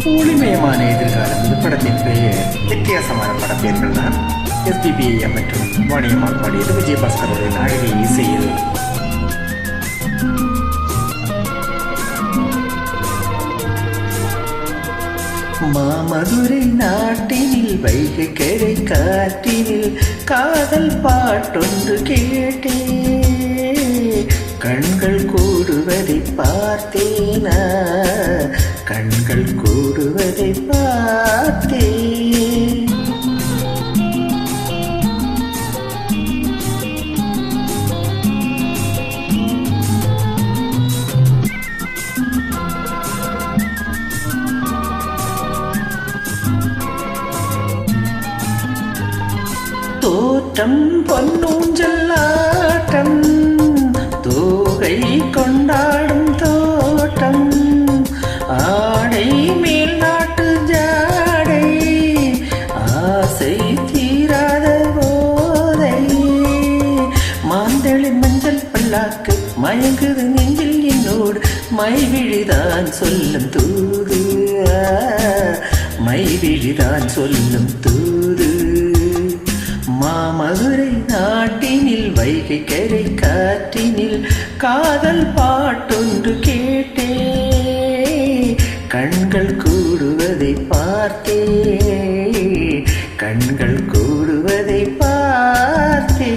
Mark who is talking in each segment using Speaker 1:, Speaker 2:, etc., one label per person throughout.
Speaker 1: ஒளிமயமான எதிர்காலம் இந்த படத்தின் பெயர். வித்தியாசமான படப்பெயர்கள் தான். எஸ்பிபி மற்றும் வாணியம்மாள் பாடியது விஜயபாஸ்கருடைய அழகிய இசையில். மாமதுரை நாட்டினில் வைகை கரை காற்றினில் காதல் பாட்டொன்று கேட்டே, கண்கள் கூடுவதை பார்த்தேனா, கண்கள் கூடுவதை பார்த்தே. தோற்றம் பொன்னூஞ்சல்லாட்டம், தோகை கொண்டாடும் தோட்டம், ஆடை மேல் நாட்டு ஜாடை, ஆசை தீராத போதை, மாந்தளின் மஞ்சள் பல்லாக்கு மயங்குது நெஞ்சில் என்னோடு, மைவிழிதான் சொல்லும் தூது, மைவிழிதான் சொல்லும் தூது. மாமதுரை நாட்டினில் வைகை கரை காற்றினில் காதல் பாட்டொன்று கேட்டே, கண்கள் கூடுவதை பார்த்தே, கண்கள் கூடுவதை பார்த்தே.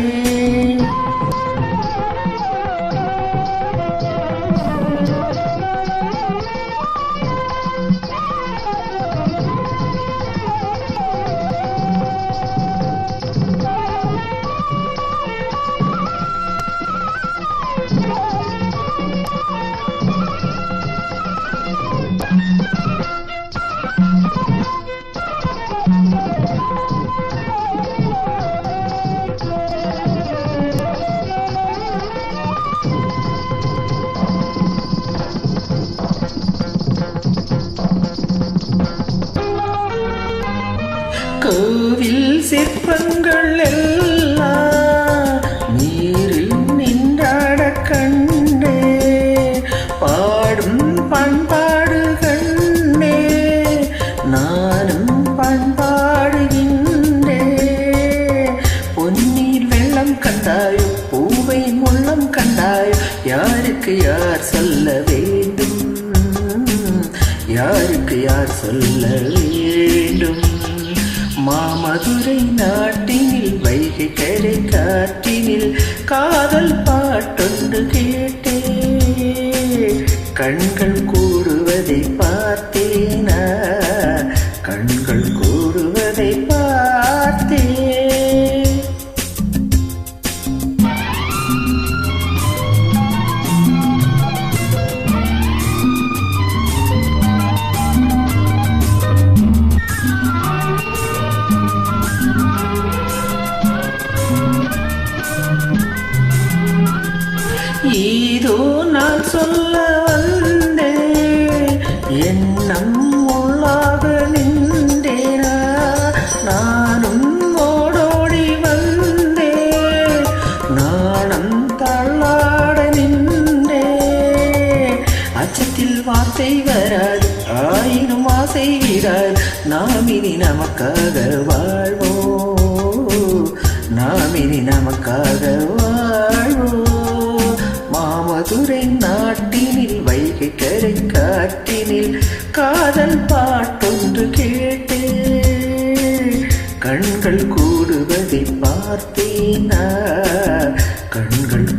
Speaker 1: கோவில் சிற்பங்கள் எல்லாம் நீரில் நின்றாட கண்டே, பாடும் பண்பாடு கண்டே, நானும் பண்பாடுகின்றே. பொன்னீர் வெள்ளம் கண்டாயோ, பூவை முள்ளம் கண்டாயோ, யாருக்கு யார் சொல்ல வேண்டும், யாருக்கு யார் சொல்ல வேண்டும். மாமதுரை நாட்டினில் வைகை கரை காற்றினில் காதல் பாட்டொன்று கேட்டே, கண்கள் கூடுவதை பார்த்தேனா, கண்கள் கூடுவதை பார்த்தே. இதோ நான் சொல்ல வந்தேன், எண்ணம் உள்ளாக நின்றேனா, நானும் ஓடோடி வந்தேன், நாணம் தள்ளாட நின்றேன். அச்சத்தில் வார்த்தை வராது, ஆயினும் ஆசை விடாது, நாம் இனி நமக்காக வாழ்வோம், நாம் இனி நமக்காக வாழ்வோம். மாமதுரை நாட்டினில் வைகை கரை காற்றினில் காதல் பாட்டொன்று கேட்டே, கண்கள் கூடுவதை பார்த்தேனா, கண்கள்